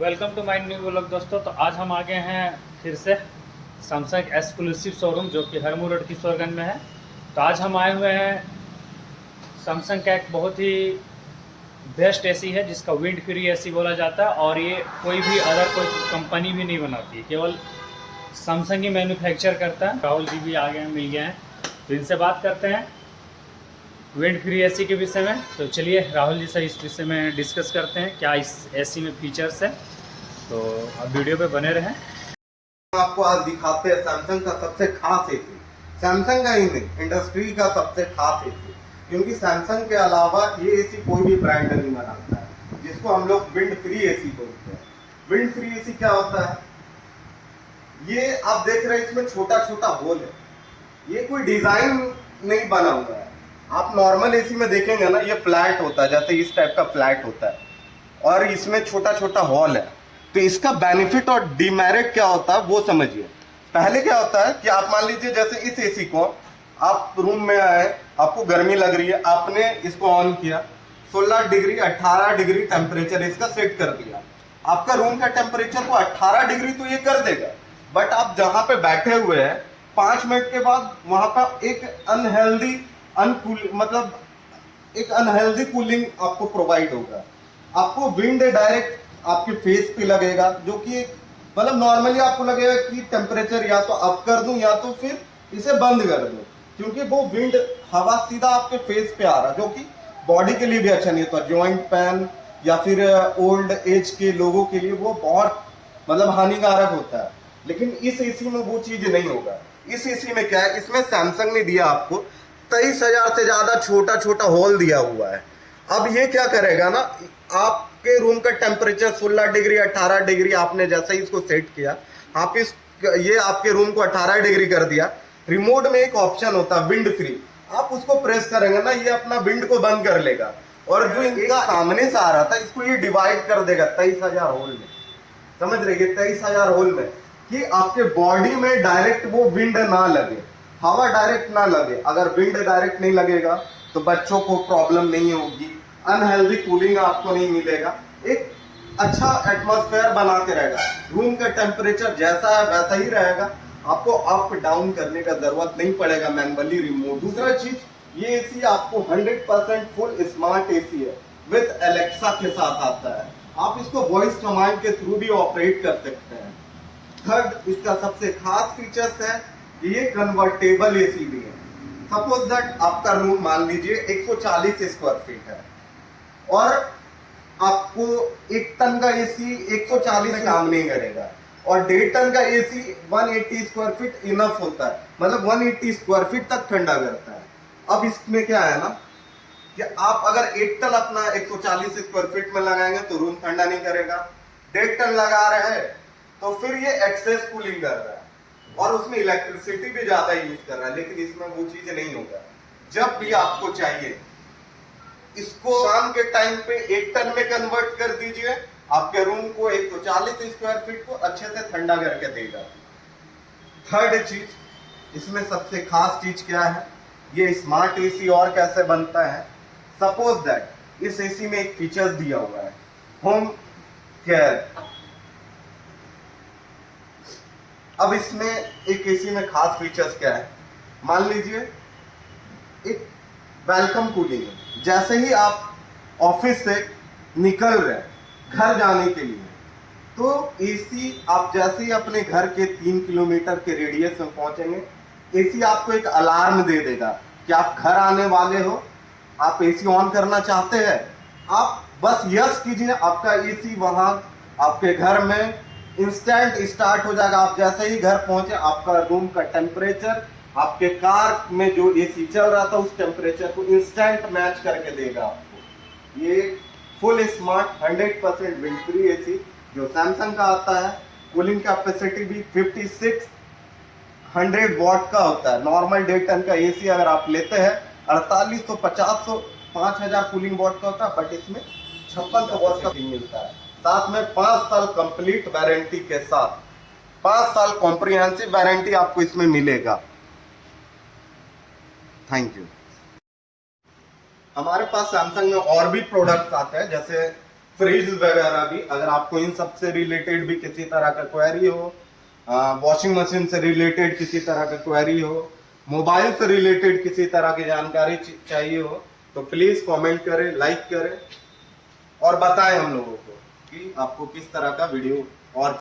Welcome to my new vlog दोस्तों। तो आज हम आ गए हैं फिर से सैमसंग एक्सक्लूसिव शोरूम जो कि हरमू रोड किशोरगंज में है। तो आज हम आए हुए हैं सैमसंग का एक बहुत ही बेस्ट एसी है जिसका विंड फ्री एसी बोला जाता है, और ये कोई भी अदर कोई कंपनी भी नहीं बनाती है, केवल सैमसंग ही मैन्युफैक्चर करता है। राहुल जी भी आ गए हैं, मिल गए हैं, तो इनसे बात करते हैं विंड फ्री एसी के विषय में। तो चलिए राहुल जी से इस विषय में डिस्कस करते हैं क्या इस एसी में फीचर्स है। तो अब वीडियो पे बने रहें। आपको आज दिखाते हैं सैमसंग का सबसे खास एसी। सैमसंग का ही नहीं, इंडस्ट्री का सबसे खास एसी, क्योंकि सैमसंग के अलावा ये एसी कोई भी ब्रांड नहीं बनाता है, जिसको हम लोग विंड फ्री एसी बोलते हैं। विंड फ्री एसी क्या होता है? ये आप देख रहे हैं, इसमें छोटा छोटा होल है, ये कोई डिजाइन नहीं बना हुआ है। आप नॉर्मल एसी में देखेंगे ना, ये फ्लैट होता है, जैसे इस टाइप का फ्लैट होता है, और इसमें छोटा छोटा हॉल है। तो इसका बेनिफिट और डिमेरिट क्या होता है वो समझिए। पहले क्या होता है कि आप मान लीजिए जैसे इस एसी को आप रूम में आए, आपको गर्मी लग रही है, आपने इसको ऑन किया, 16 डिग्री 18 डिग्री टेम्परेचर इसका सेट कर दिया। आपका रूम का टेम्परेचर को 18 डिग्री तो ये कर देगा, बट आप जहां पे बैठे हुए हैं 5 मिनट के बाद वहां पर एक अनहेल्दी मतलब एक अनहेल्दी कूलिंग आपको प्रोवाइड होगा। आपको विंड डायरेक्ट आपके फेस पे लगेगा, जो कि मतलब नॉर्मली आपको लगेगा कि टेम्परेचर या तो अप कर दूं या तो फिर इसे बंद कर दूं, क्योंकि वो विंड हवा सीधा आपके फेस पे आ रहा है, जो कि बॉडी के लिए भी अच्छा नहीं होता। जॉइंट पेन या फिर ओल्ड एज के लोगों के लिए वो बहुत मतलब हानिकारक होता है। लेकिन इस एसी में वो चीज नहीं होगा। इस एसी में क्या है, इसमें सैमसंग ने दिया आपको 23,000 से ज्यादा छोटा छोटा होल दिया हुआ है। अब ये क्या करेगा ना, आपके रूम का टेम्परेचर 16 डिग्री 18 डिग्री आपने जैसे ही इसको सेट किया, आप ये आपके रूम को 18 डिग्री कर दिया। रिमोट में एक ऑप्शन होता है विंड फ्री, आप उसको प्रेस करेंगे ना, ये अपना विंड को बंद कर लेगा, और जो इनका सामने से आ रहा था इसको ये डिवाइड कर देगा 23,000 होल में। समझ रहे, 23,000 होल में, कि आपके बॉडी में डायरेक्ट वो विंड ना लगे, हवा डायरेक्ट ना लगे। अगर विंड डायरेक्ट नहीं लगेगा तो बच्चों को प्रॉब्लम नहीं होगी, अनहेल्दी कूलिंग आपको नहीं मिलेगा, एक अच्छा एटमॉस्फेयर बना के रहेगा। रूम का टेम्परेचर जैसा है वैसा ही रहेगा, आपको अप डाउन करने का जरूरत नहीं पड़ेगा मैनुअली रिमोट। दूसरा चीज, ये एसी आपको 100% फुल स्मार्ट एसी है, विद एलेक्सा के साथ आता है। आप इसको वॉइस कमांड के थ्रू भी ऑपरेट कर सकते हैं। थर्ड, इसका सबसे खास फीचर्स है कि ये कन्वर्टेबल एसी भी है। सपोज दैट आपका रूम मान लीजिए 140 स्क्वायर फीट है, और आपको 1 टन का एसी 140 में काम नहीं करेगा, और 1.5 टन का एसी 180 स्क्वायर फीट इनफ होता है, मतलब 180 स्क्वायर फीट तक ठंडा करता है। अब इसमें क्या है ना कि आप अगर 1 टन अपना 140 स्क्वायर फीट में लगाएंगे तो रूम ठंडा नहीं करेगा। 1.5 टन लगा रहे हैं तो फिर ये एक्सेस कूलिंग कर रहा है, और उसमें इलेक्ट्रिसिटी भी ज्यादा यूज कर रहा है। लेकिन इसमें वो चीज नहीं होगा। जब भी आपको चाहिए, इसको शाम के टाइम पे 1 टन में कन्वर्ट कर दीजिए, आपके रूम को 140 स्क्वायर फीट को अच्छे से ठंडा करके देगा। थर्ड चीज, इसमें सबसे खास चीज क्या है, ये स्मार्ट एसी और कैसे बनता है। सपोज दैट इस एसी में एक फीचर्स दिया हुआ है, होम केयर। अब इसमें एक एसी में खास फीचर्स क्या है, मान लीजिए एक वेलकम कूलिंग है। जैसे ही आप ऑफिस से निकल रहे हैं घर जाने के लिए, तो एसी आप जैसे ही अपने घर के 3 किलोमीटर के रेडियस में पहुंचेंगे, एसी आपको एक अलार्म दे देगा कि आप घर आने वाले हो, आप एसी ऑन करना चाहते हैं। आप बस यस कीजिए, आपका एसी वहां आपके घर में इंस्टेंट स्टार्ट हो जाएगा। आप जैसे ही घर पहुंचे, आपका रूम का टेम्परेचर आपके कार में जो एसी चल रहा था उस टेम्परेचर को इंस्टेंट मैच करके देगा आपको। ये full smart 100% wind free AC जो सैमसंग का आता है। कूलिंग कैपेसिटी भी 5600 वॉट का होता है। नॉर्मल 1.5 टन का एसी अगर आप लेते हैं 4800 5000 5000 कूलिंग वॉट का होता है, बट इसमें 5600 वॉट का मिलता है। साथ में 5 साल कंप्लीट वारंटी के साथ 5 साल कॉम्प्रिहेंसिव वारंटी आपको इसमें मिलेगा। Thank you. हमारे पास सैमसंग में और भी प्रोडक्ट्स आते हैं, जैसे फ्रिज वगैरह भी, अगर आपको इन सब से रिलेटेड भी किसी तरह का क्वेरी हो, वॉशिंग मशीन से रिलेटेड किसी तरह का क्वेरी हो, मोबाइल से रिलेटेड किसी तरह की जानकारी चाहिए हो, तो प्लीज कमेंट करें, लाइक करें और बताएं हम लोगों को कि आपको किस तरह का वीडियो और